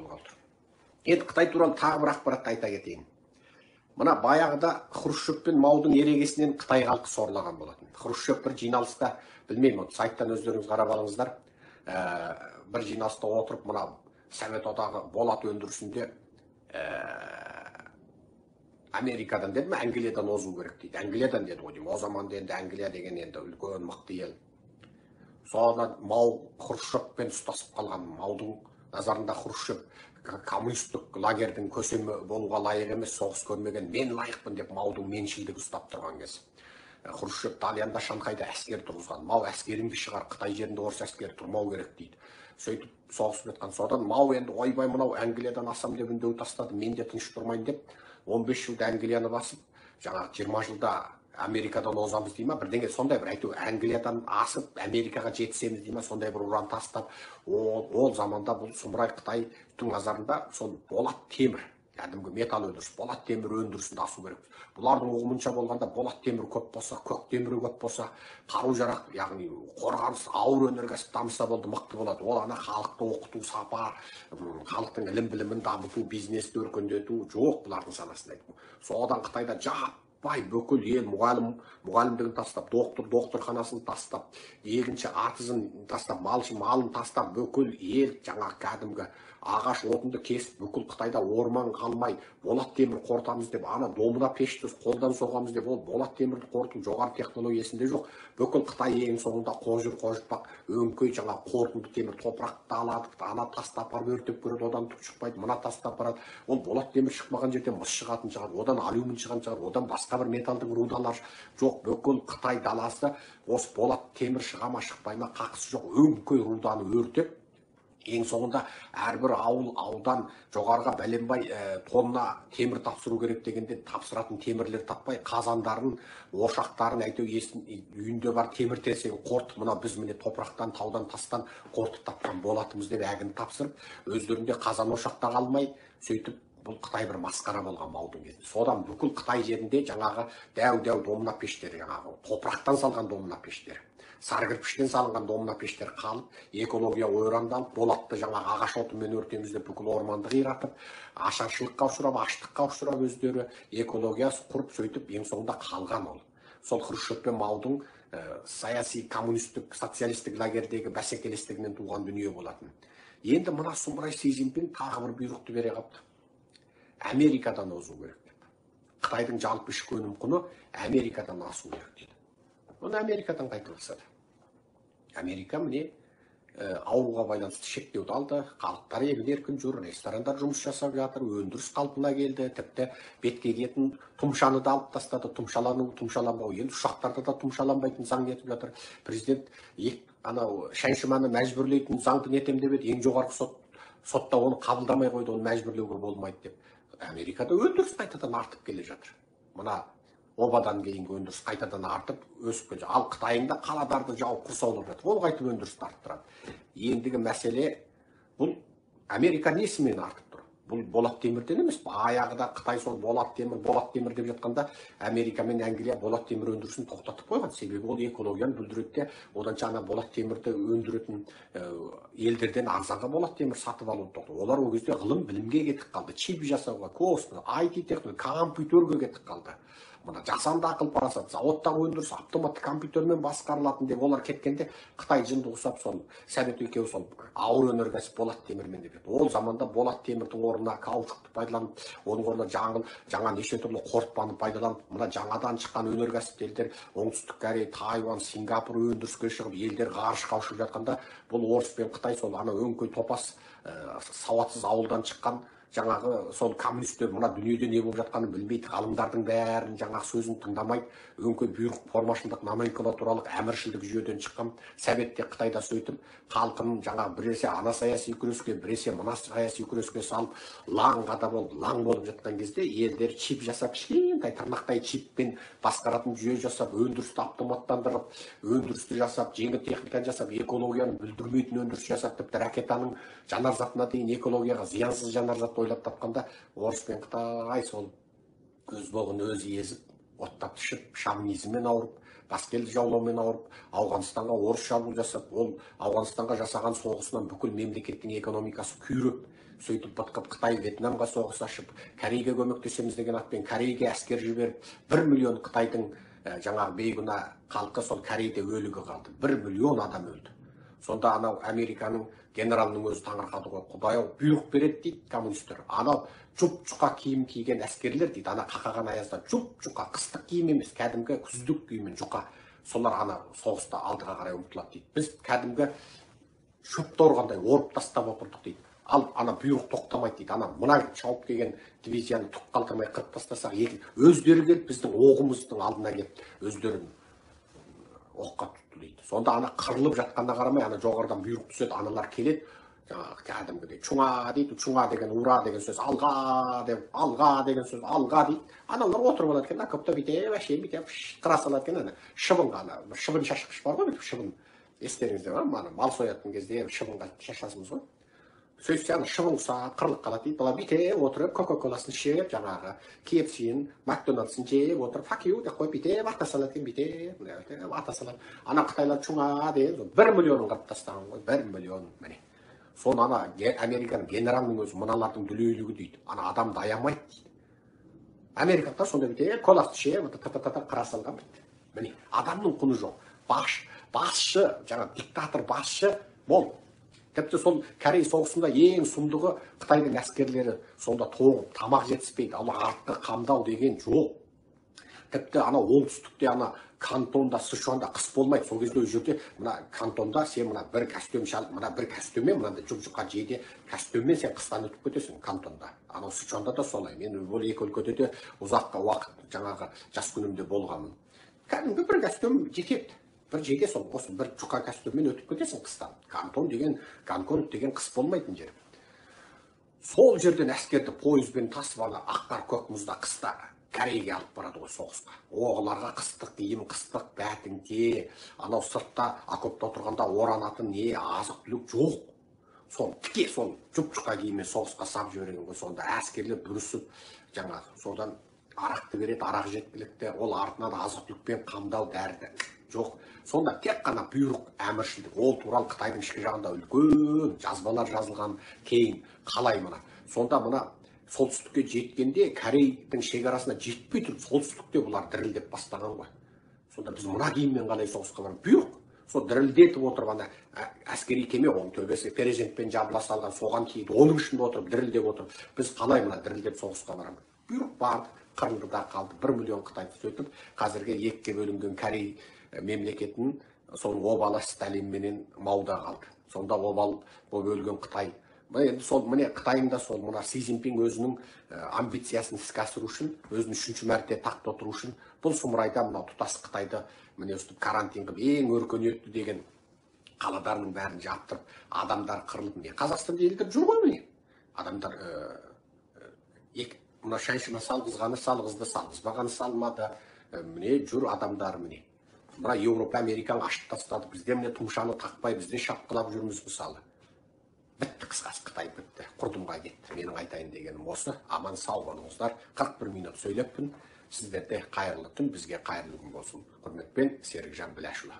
болғалы тұр. Енді Қытай туралы тағы бір ақпаратты айта кетейін. Мына баяғыда Хрущев пен Маудың ерегесінен Қытай халқы сорлаған болатын. Хрущев бір жиналыста, білмеймін, сайттан өздеріңіз қарап алыңыздар, бір жиналыста отырып, мына Совет одағы болат өндірісінде Америкадан деді ме, Англиядан озу керек дейді. Англиядан деді ғой деймін. О заманда енді Англия деген енді үлкен мықты ел. Содан Мау Хрущевпен ұстасып қалған. Маудың назарында Хрущев коммунистік лагердің көсемі болуға лайық емес, соғыс көрмеген, мен лайықпын деп Маудың меншілдік ұстап тұрған кез. Хрущев Талияңда, Шанхайда әскер тұрғызған. Мау әскеріңді шығар, Қытай жерінде орыс әскері тұрмау керек дейді. Сөйтіп соғысып жатқан. Содан Мау енді ойбай мынау Англиядан асам деп үндеу тастады, мен де тыныш тұрмайын деп 15 жылда Англияны басып, жаңағы 20 жылда Америкадан озамыз дей ма, бірдеңе сондай бір әйтеу Англиядан асып Америкаға жетісеміз дей ма, сондай бір ұран тастап, ол заманда бұл сұмырай Қытайдың назарында сол болат темір, кәдімгі металл өндіріс, болат темір өндірісінде асу керек. Бұлардың ұғымынша болғанда болат темір көп болса, көк темірі көп болса, қару жарақ, яғни қорғаныс, ауыр өнеркәсіп дамыса болды, мықты болады. Ол ана халықты оқыту, сапа, халықтың ілім білімін дамыту, бизнесті өркендету жоқ бұлардың санасында. Содан Қытайда жаппай бүкіл ел мұғалімдігін тастап, докторханасын тастап, егінші атызын тастап, малын тастап, бүкіл ел жаңа кәдімгі ағаш отынды кесіп, бүкіл Қытайда орман қалмай, болат темір қорытамыз деп, ана домына пешті қолдан соғамыз деп, ол болат темірді қорыту жоғары технологиясында жоқ. Бүкіл Қытай ең соңында қожырпақ, өңкей жаңа қорытынды темір топырақты алады, ана тасты апарып өртеп көреді, одан түк шықпайды, мына тасты апарады. Ол болат темір шықпаған жерден мыс шығатын шығар, одан алюмин шығатын шығар, одан басқа бір металдың рудалар жоқ. Бүкіл Қытай даласы осы болат темір шыға ма, шықпай ма, қақысы жоқ, өңкей руданы өртеп, ең соңында әрбір ауылдан жоғарыға бәленбай тонна темір тапсыру керек дегенде тапсыратын темірлер таппай, қазандарын, ошақтарын әйтеу үйінде бар темір терсегі қорытып, мына біз міне топырақтан, таудан, тастан қорытып тапқан болатымыз деп әгін тапсырып, өздерінде қазан ошақта қалмай, сөйтіп бұл Қытай бір масқара болған Маудың кезінде. Содан бүкіл Қытай жерінде жаңағы дәу домна пештері, жаңағы топырақтан салған домна пештері, сары кірпіштен салынған домна пештер қалып, экология ойрандалып, болатты жаңағы ағаш отымен өртеміз деп бүкіл орманды қиратып, ашаршылыққа ұшырап, аштыққа ұшырап өздері экологиясы құрып, сөйтіп ең соңында қалған ол. Сол Хрущев пен Маудың саяси, коммунистік, социалистік лагердегі бәсекелестігінен туған дүние болатын. Енді мына сұмырай Си Цзиньпин тағы бір бұйрықты бере қалды. Америкадан озу керек деп. Қытайдың жалпы ішкі өнім құны Америкадан асу керек дейді. Оны Америкадан қайталасады. Америка міне ауруға байланысты шектеуді алды, халықтар еркін жүр, ресторандар жұмыс жасап жатыр, өндіріс қалпына келді, тіпті бетке киетін тұмшаны да алып тастады, тұмшаланбау, енді ұшақтарда да тұмшаланбайтын заң етіп жатыр. Президент анау шәншіманы мәжбүрлейтін заңды нетем деп еді, ең жоғарғы сотта оны қабылдамай қойды, оны мәжбүрлеуге болмайды деп. Америкада өндіріс қайтадан артып келе жатыр. Мына обадан кейінгі өндіріс қайтадан артып өсіп келе жатыр. Ал Қытайында қаладарды жауып құрсаулап жатыр. Ол қайтып өндірісті арттырады. Ендігі мәселе бұл Америка несімен артып тұр? Бұл болат темірден емес. Аяғыда Қытай сол болат темір деп жатқанда Америка мен Англия болат темір өндірісін тоқтатып қойған. Себебі ол экологияны бүлдіреді де, одан жаңа болат темірді өндіретін елдерден арзанға болат темір сатып алуды тоқтатты. Олар ол кезде ғылым білімге кетіп қалды. Чип жасауға, космос, IT технология, компьютерге кетіп қалды. Мына жасанды ақыл парасат, заводтағы өндіріс автоматты компьютермен басқарылатын деп олар кеткенде Қытай жынды ұқсап сол Совет екеуі сол ауыр өнеркәсіп болат темірмен деп еді. Ол заманда болат темірдің орнына каучукты пайдаланып, оның орнына жаңа неше түрлі қорытпаны пайдаланып, мына жаңадан шыққан өнеркәсіп елдер Оңтүстік Корея, Тайвань, Сингапур өндіріске шығып, елдер ғарышқа ұшып жатқанда, бұл орыс пен Қытай сол ана өңкей топас сауатсыз ауылдан шыққан жаңағы сол коммунистер мына дүниеде не болып жатқанын білмейді, ғалымдардың бәрін жаңағы сөзін тыңдамайды, өңкей бұйрық формашылдық номенклатуралық әміршілдік жүйеден шыққан. Советте Қытайда сөйтіп халқын жаңағы біресе ана саяси күреске, біресе мына саяси күреске салып, лаң болып жатқан кезде елдер чип жасап, кішкентай тырнақтай чиппен басқаратын жүйе жасап, өндірісті автоматтандырып, өндірісті жасап, жеңіл техниканы жасап, экологияны бүлдірмейтін өндіріс жасап, тіпті ракетаның жанарзатына дейін экологияға зиянсыз жанарзат ойлап тапқанда, орыс пен Қытай сол өз боғын өзі езіп, оттап түшіп, шовинизммен ауырып, басқа елді жаулаумен ауырып, Ауғанстанға орыс шабуыл жасап, ол Ауғанстанға жасаған соғысынан бүкіл мемлекеттің экономикасы күйреп, сөйтіп бытқып Қытай Вьетнамға соғыс ашып, Корейге көмектесеміз деген атпен Корейге әскер жіберіп, 1 миллион Қытайдың жаңағы бейгүнә халқы сол Корейде өлігі қалды. 1 миллион адам өлді. Сонда анау Американың генералының өзі таңырқады ғой, Құдай-ау бұйрық береді дейді коммунистер. Анау жұп-жұқа киім киген әскерлер дейді, ана қақаған аязда жұп-жұқа, қыстық киім емес, кәдімгі күздік киіммен жұқа. Солар ана соғыста алдыға қарай ұмтылады дейді. Біз кәдімгі шөпті орғандай орып тастап отырдық дейді. Ал ана бұйрық тоқтамайды дейді. Ана мына шауып келген дивизияны түк қалдырмай қырып тастасақ, өздері келіп біздің оғымыздың алдына келіп өздерін оққа тұтты дейді. Сонда ана қырылып жатқанына қарамай, ана жоғарыдан бұйрық түседі, аналар келеді, жаңағы кәдімгідей чуңа дейді, чуңа деген ура деген сөз, алға деген сөз, алға дейді. Аналар отырып алады екен, көпті бүйтіп, әше бүйтіп қыра салады екен, ана шыбынға, ана шыбын шашқыш бар ғой, шыбын. Естеріңізде бар ма? Мал соятын кезде шыбынға шашасымыз ғой. Сөйтсе ана шыбын ұсап қырылып қалады дейді. Бала бүйтіп отырып, кока-коласын ішіп, жаңағы KFC-ін, Макдональдсын жеп отырып, факю деп қойып бүйтіп ата салады екен, бүйтіп ата салады. Ана қытайлар чуңа деген 1 миллионын қырып тастаған ғой, 1 миллион. Міне. Соны ана Американың генералының өзі мыналардың дүлейлігі дейді. Ана адамды аямайды дейді. Америкалықтар сонда бүйтіп коласын ішіп, қыра салған бітті. Міне, адамның құны жоқ. Басшы, жаңа диктатор басшы бол. Тіпті сол Корей соғысында ең сұмдығы Қытайдың әскерлері сонда тоғып, тамақ жетіспейді, артқы қамдау деген жоқ. Тіпті ана оңтүстікте, ана Кантонда, Сычуанда қыс болмайды. Сол кезде жерде мына Кантонда сен мына бір костюм шалып, мына бір костюммен, мынандай жұп-жұқа жейде костюммен сен қыстан өтіп кетесің Кантонда. Анау Сычуанда да солай. Мен бұл екі өлкеде де ұзаққа уақыт жаңағы жас күнімде болғанмын. Кәдімгі бір костюм жетеді. Бір жеге сол, осы бір жұқа костюммен өтіп кетесің қыстан. Кантон деген, Гонконг деген қыс болмайтын жер. Сол жерден әскерді пойызбен тасып ала аққар көк мұзда қыста Корейге алып барады ғой соғысқа. Оғыларға қыстық киім, қыстық бәтіңке, анау сыртта окопта отырғанда оранатын не азық-түлік жоқ. Сол тіке сол жұп-жұқа киіммен соғысқа сап жіберген ғой. Сонда әскерлер бүрісіп, жаңа содан арақты береді, арақ жеткілікті, ол артынан азық-түлікпен қамдау дәрді жоқ. Сонда тек қана бұйрық, әміршілдік. Ол туралы Қытайдың ішкі жағында үлкен жазбалар жазылған. Кейін қалай мына. Сонда мына солтүстікке жеткенде Корейдің шекарасына жетпей тұрып, солтүстікте бұлар дірілдеп бастаған ғой. Сонда біз мына киіммен қалай соғысқа барамыз? Бұйрық. Сол дірілдетіп отырып, ана әскери кеме оның төбесі пережентпен жабыла салған, соған киді, оның ішінде отырып, дірілдеп отырып, біз қалай мына дірілдеп соғысқа барамыз? Бұйрық барды, қырындыда қалды, 1 миллион Қытайды сөйтіп, қазіргі екіге бөлінген Корей мемлекетін соның обалы Сталинменен Мауда қалды. Сонда обал болып өлген Қытай. Енді сол міне Қытайында сол мына Си Цзиньпин өзінің амбициясын іске асыру үшін, өзінің 3-ші мәрте тақта отыру үшін бұл сұмырайда мына тұтас Қытайды міне өстіп карантин қылып ең өркениетті деген қаладарының бәрін жаптырып, адамдар қырылып, міне Қазақстанда елдер жүр ғой міне. Адамдар мына шайшыны салғызғаны салғызды, салғызбағаны салмады. Міне жүр адамдар міне. Мына Еуропа, Американы ашып тастады. Бізде міне тұмшаны тақпай, бізде шапқылап жүрміз мысалы. Бітті қысқасы, Қытай бітті, құрдымға кетті. Менің айтайын дегенім осы. Аман сау болыңыздар. 41 минут сөйлеппін. Сіздерде қайырлы түн, бізге қайырлы күн болсын. Құрметпен Серікжан Біләшұлы.